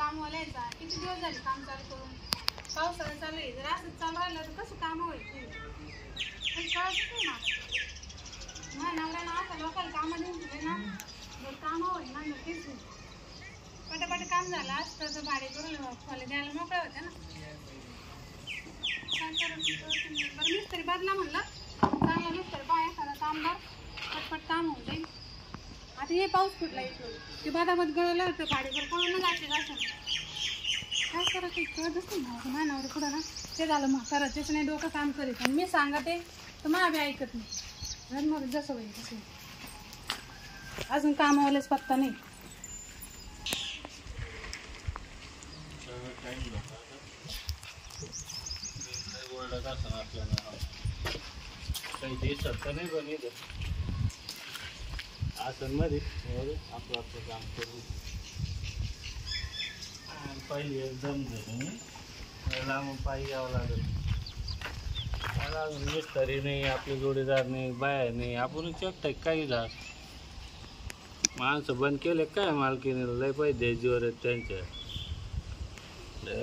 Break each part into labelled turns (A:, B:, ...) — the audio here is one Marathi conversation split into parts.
A: काम वालायचा किती दिवस झाले काम चालू करून. पावसाळा चालू आहे, जर असंच चालू राहिलं तर कसं काम होईल. पण कळतच नाही ना. माझ्या नवऱ्यानं असं लोकांना कामं देऊन दिले ना, जर कामं होईल ना नक्कीच नाही. पटापट काम झालं असतं तर भाडे करून खोले द्यायला मोकळ्या होत्या ना. काय करायचं बरं, मिस्त्री बदला म्हणलं, चांगला मिस्त्री पाय एखादा कामदार, पटपट काम होऊन जाईल. आता हे पाऊस फुटला इथून, ते बदाबद गळलं होतं, भाडेकर पळून जायचे असं. काय करायचं कळतच नाही माझं. मानावर पुढं ना ते झालं म्हातारा, त्याचं नाही डोकं काम करीत. आणि मी सांगते तर मला बी ऐकत नाही. घर मग जसं होईल तसं. अजून कामावालेच पत्ता नाही.
B: काही दिसत नाही पण इथं असं मध्ये आपलं आपलं काम करू. पहिली एकदम लांबून पायी यावं लागेल. मला अजून मिस्त्री नाही, आपले जोडीदार नाही, बाया नाही, आपण चेकताय काही झालं. माणसं बंद केले काय मालकीने, लय पैसे द्यायचीवर आहेत त्यांच्या.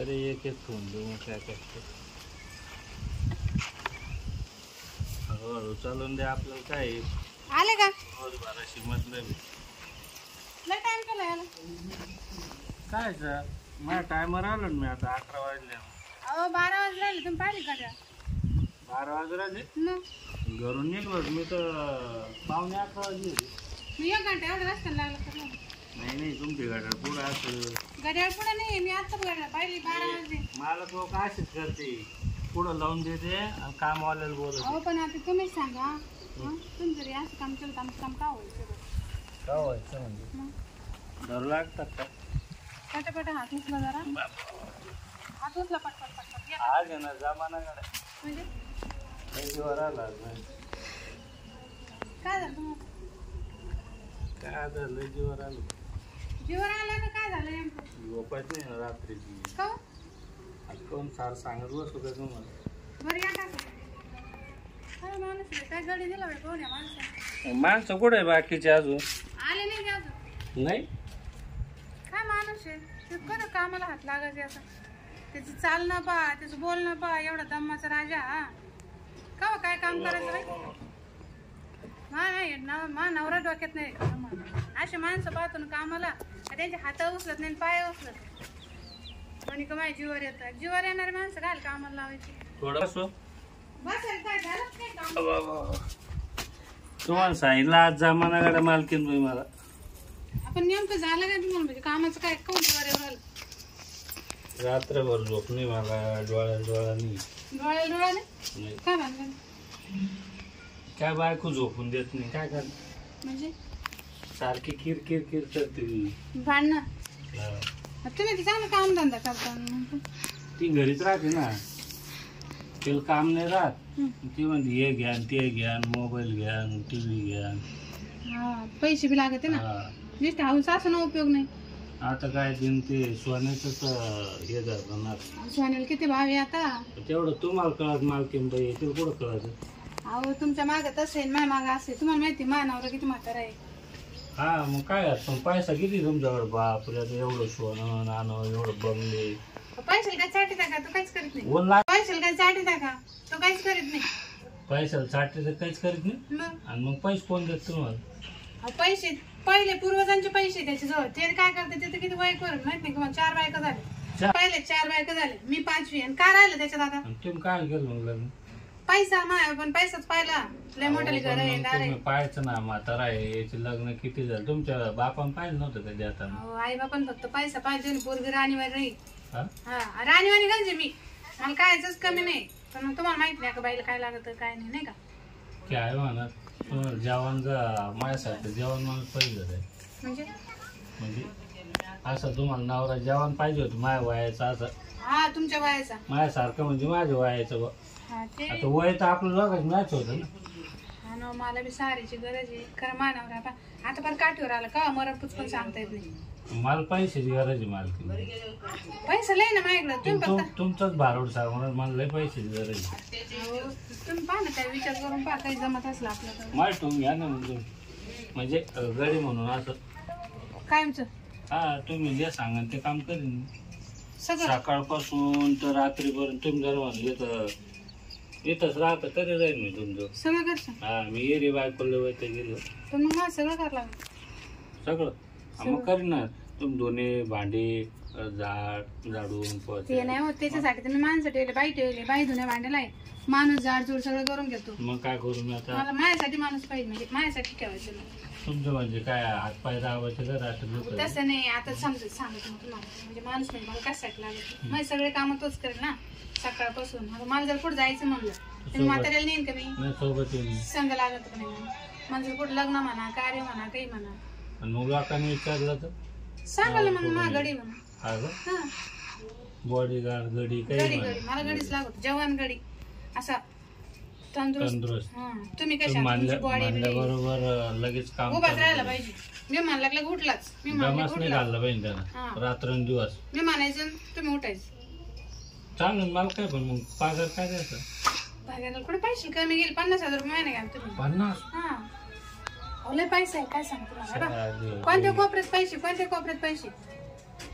B: अरे एक एक फोन देऊ मग काय करतो. हळूहळू चालून द्या, आपल्याला काय
A: आले का
B: रोज बाराशी मतलब
A: लय टाइम केला याला.
B: काय सर माझ्या टायमर आलो ना मी. आता 11 वाजले.
A: अहो 12 वाजले राहिले, तुम्ही पाहिली का त्या
B: 12 वाजले राहिले
A: न.
B: घरून निघलो मी तर 11:15 वाजले होते.
A: मी 1 घंटा एवढं रस्त्याला लागलं तर
B: नाही नाही तुमची गाड्या पुढं असं
A: घड्याळ पुढे नाही. मी आता घड्याळ पाहिली 12 वाजले.
B: मला तो काय अशीच करते, पुढं लावून देते आणि कामवाल्याला बोलत.
A: अहो पण आता तुम्हीच सांगा, तुम्ही जरी असं काम केलं तर आमचं काम का होईल सगळं.
B: का व्हायचं म्हणजे धरू लागतात का.
A: पटापट हात उचला जरा, हात उचला पटपट पटपट.
B: आज आहे ना जमाना गाड्या
A: म्हणजे
B: जीवर आला नाही.
A: काय झालं तुम्हाला.
B: काय झालं जीवर आलं.
A: जीवर आला का काय झालं नेमकं.
B: झोपायच नाही ना रात्रीची.
A: का
B: आता कोण सार सांगत बसू का तुम्हाला.
A: बरं या टाका. काय माणूस आहे, काय गडी दिला बाई कोण आहे माणसं.
B: माणसं कुठे आहे बाकीचे अजून
A: आले नाही का अजून.
B: नाही
A: काय माणूस आहे ते, कधी कामाला हात लागायचे असं. त्याचं चालणं पहा, त्याचं बोलणं पहा, एवढा दम्माचा राजा. हा का काय काम करायचं बाई. मा नवरा डोक्यात नाही. असे माणसं पाहतो ना कामाला, त्यांचे हात उचलत नाही, पाय उचलत म्हणे का माझ्या जीवर येतात. जीवर येणारे माणसं काय कामाला लावायची.
B: थोडं
A: बस काय झालं काय काम.
B: तुम्हाला सांगितलं आज जमाना गाड्या मालकीन बाई मला.
A: आपण नेमकं झालं काय तुम्हाला, म्हणजे कामाचं काय कोण जीवर येऊ.
B: रात्रभर झोप नाही मला, डोळ्या नाही.
A: डोळ्याला डोळा नाही काय भानगड.
B: काय बायको झोपून देत नाही. काय कर
A: म्हणजे
B: सारखी किर किर किर करते.
A: भांडणं. तुम्ही ते चांगलं काम धंदा करता.
B: ती घरीच राहते ना, तिला काम नाही राहत. ती म्हणते हे घ्या ते घ्या, मोबाईल घ्या, TV घ्या.
A: हा पैसे बी लागते ना. नुसते हाऊस असं ना उपयोग नाही.
B: आता काय दिन ते सोन्याच हे जाणार.
A: सोन्याला किती भाव आहे आता.
B: तेवढं तुम्हाला कळत मालकीन बाई, तिला कुठं कळत.
A: अहो तुमच्या मागं तसं आहे, माझ्या मागं असे. तुम्हाला माहिती मानावर किती म्हातारा आहे.
B: हा मग काय पण पैसा किती तुमच्याकडे. बापरे एवढं सोनं नाणं, एवढं बंगले.
A: पैशाला काय चाटीत का तो काहीच करीत नाही.
B: बोल ना.
A: पैशाला काय चाटीत का तो काहीच करीत नाही.
B: पैशाला साठी तर काहीच करीत नाही.
A: मग
B: आणि मग पैसे कोण देत तुम्हाला.
A: पैसे पहिले पूर्वजांचे पैसे त्याच्याजवळ. ते काय करते ते तर किती वय करून माहित नाही का. 4 बायका झाले पहिले, 4 बायका झाले, मी 5वी. आणि काय राहिलं त्याच्यात आता.
B: तुम्ही काय केलं मग लग्न.
A: पैसा माय पण पैसाच पाहिला. लय मोठे घर आहे, दार आहे.
B: पाहायचं ना म्हातारा आहे, याचे लग्न किती झालं. तुमच्या बापानं पाहिलं नव्हतं कधी. आता
A: आई बापान फक्त पैसा पाहिजे. पोरगी राणीवाणी राहील.
B: हा
A: राणीवाणी घालचे मी. मला कायच कमी नाही. पण मग तुम्हाला माहित नाही का बाईला काय लागत काय नाही, नाही का.
B: काय म्हणा जेवण माझ्यासाठी जेवण मला पहिलं आहे. म्हणजे असं तुम्हाला नवरा जेवण पाहिजे होतं माझ्या वयाचं. असं
A: हा तुमच्या वयाचा
B: माझ्यासारखं म्हणजे माझ्या वयाचं.
A: ते
B: आता वय तर आपलं लोकांचं मॅच होतं ना.
A: हा ना. मला बी सारीची गरज आहे खरं. मानावर आता पण काठीवर आलं का मरण पुचकून सांगता येत नाही.
B: मला पैशाची गरज आहे. मालकी
A: पैसा लय ना माझ्याकडे. तुम्ही
B: तुमचाच भारोड सांग मला लय पैशाची गरज आहे.
A: तुम्ही पहा ना काय विचार करून पहा. काही जमत असलं आपल्याला
B: मला ठेवून घ्या ना. म्हणजे गडी म्हणून असं
A: कायमचं.
B: हा तुम्ही जे सांगा ते काम करीन
A: सगळं
B: सकाळपासून तर रात्रीपर्यंत. तुम्ही जर म्हणले इथंच राहता तरी जाईल मी तुमचं.
A: सगळं करशील.
B: हा मी एरी बायकोला वैते गेलो
A: पण मग मला सगळं करावं लागेल.
B: सगळं. हा, मग करीन ना. तुम्ही दोन्ही भांडी झाडून
A: ते नाही होत त्याच्यासाठी तर मी माणसं ठेवले, बाई ठेवले, बाई धुण्या भांड्याला आहे. माणूस झाडझूड सगळं करून घेतो.
B: मग काय करू मी आता.
A: मला माझ्यासाठी माणूस पाहिजे, म्हणजे माझ्यासाठी ठेवायचं नाही.
B: तुमचं म्हणजे काय हातपाय दाबायचे घर असं
A: तसं नाही. आता समजत सांगत तुम्हाला, म्हणजे माणूस म्हणजे मला कशासाठी लागत. माझे सगळे कामं तोच करेल ना सकाळपासून. आता मला जर कुठं जायचं म्हणलं तर म्हाताऱ्याला नेईन का मी
B: सोबत येईन.
A: संग लागत पण नाही. मला जर कुठं लग्न म्हणा, कार्य म्हणा, काही म्हणा,
B: आणि मग लोकांनी विचारलं तर
A: सांगायला म्हणून मा गडी म्हणून.
B: हा का
A: हा
B: बॉडीगार्ड गडी
A: गडी
B: काही
A: गडी मला गडीच लागत. जवान गडी असा तंदुरुस्त.
B: तंदुरुस्त
A: तुम्ही कशा बॉडी
B: बरोबर लगेच काम
A: उभाच राहायला पाहिजे. मी म्हणलं लागलं उठलाच. मी
B: दमास
A: म्हणलं
B: नाही
A: उठला.
B: घालला पाहिजे त्याला रात्रंदिवस.
A: मी म्हणायचं तुम्ही उठायचं.
B: चालेल मला काय. पण मग पगार काय द्यायचं.
A: भागायला कुठे पैसे कमी गेले. 50,000 रुपये महिना घ्या तुम्ही.
B: 50.
A: हा लय पैसे आहे. काय सांगतो तुम्हाला. कोणत्या कोपऱ्यात पैसे, कोणत्या कोपऱ्यात पैसे.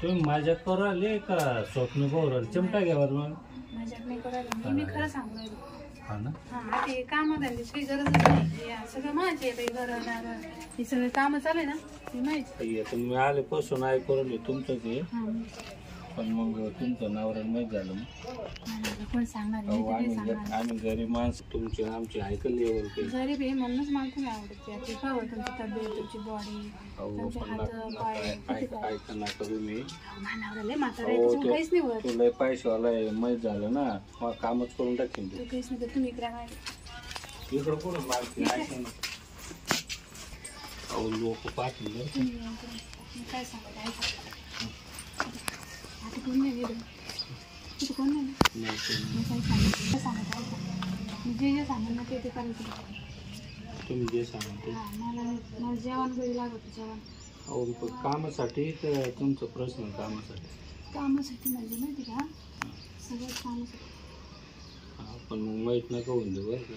B: तुम्ही माझ्या करू आले का स्वप्न करू चिमटा घ्यावर मग.
A: माझ्यात नाही करायला. मी खरं सांगू राहिलो.
B: हा ना.
A: हा ते कामं धंद्याची काही गरजच नाही. या सगळं माझे घर हे सगळे कामं चालू आहे ना ते माहिती.
B: तुम्ही आले पासून ऐकून तुमचं ते. पण मग तुमचं नवरा माहीत झालं
A: कोण सांगणार.
B: आम्ही गरीब माणसं तुमची आमची ऐकली
A: गरीब आहे म्हणूनच मला तुम्ही आवडते. तुमची तब्येत, तुमची बॉडी, तुमचे हात पाय.
B: ऐका ना करू मी.
A: मानवलं म्हातारा काहीच नाही होत.
B: तुला पैशावाला माहीत झालं ना मग कामच करून टाकेन.
A: तू काहीच नाही. तुम्ही
B: इकडं कुठं मागते ऐका ना. अहो लोक पाठवलं
A: काय सांगत ऐका. आता कोण नाही तिथे कोण नाही. काय सांगत ऐका. जे जे सांगेल ना ते करायचं.
B: तुम्ही जे सांगा
A: मला जेवण घरी लागत. जेवण
B: अहो कामासाठी तर तुमचं प्रश्न
A: कामासाठी म्हणजे माहिती का सगळ्याच कामासाठी.
B: पण मग माहीत नका होऊन दे बरं का.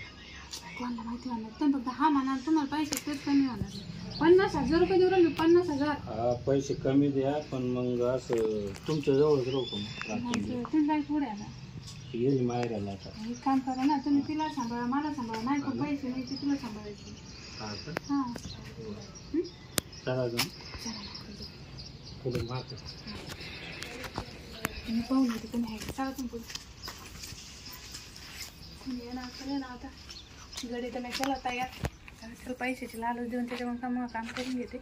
A: कोणाला माहिती होणार. तुम्ही फक्त हा म्हणा तुम्हाला पैसे तेच कमी होणार. 50,000 रुपये देऊ राहिले. 50,000.
B: हा पैसे कमी द्या पण मग असं तुमच्या जवळच राहू का मग.
A: तुम्ही काय पुढे आता
B: येईल माहेराला आता.
A: एक काम करा ना तुम्ही. तिला सांभाळा, मला सांभाळा. नाही तर पैसे नाही ते तुला सांभाळायचे.
B: हा का.
A: हां
B: चला जाऊन पुढे माग
A: तुम्ही पाहून येते कोणी आहे का. चला तुम्ही पुढे. कोणी येणार करे ना आता. गडी तर मी केला तयार. तर पैशाची लालच देऊन त्याच्यामुळे काम करून घेते.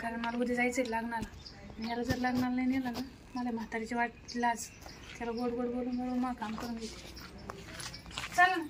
A: कारण मला उद्या जायचं आहे लग्नाला. आणि याला जर लग्नाला नाही नेलं ना मला म्हातारीची वाट लाज. त्याला गोड गोड बोलून मग काम करून घेते. चला ना.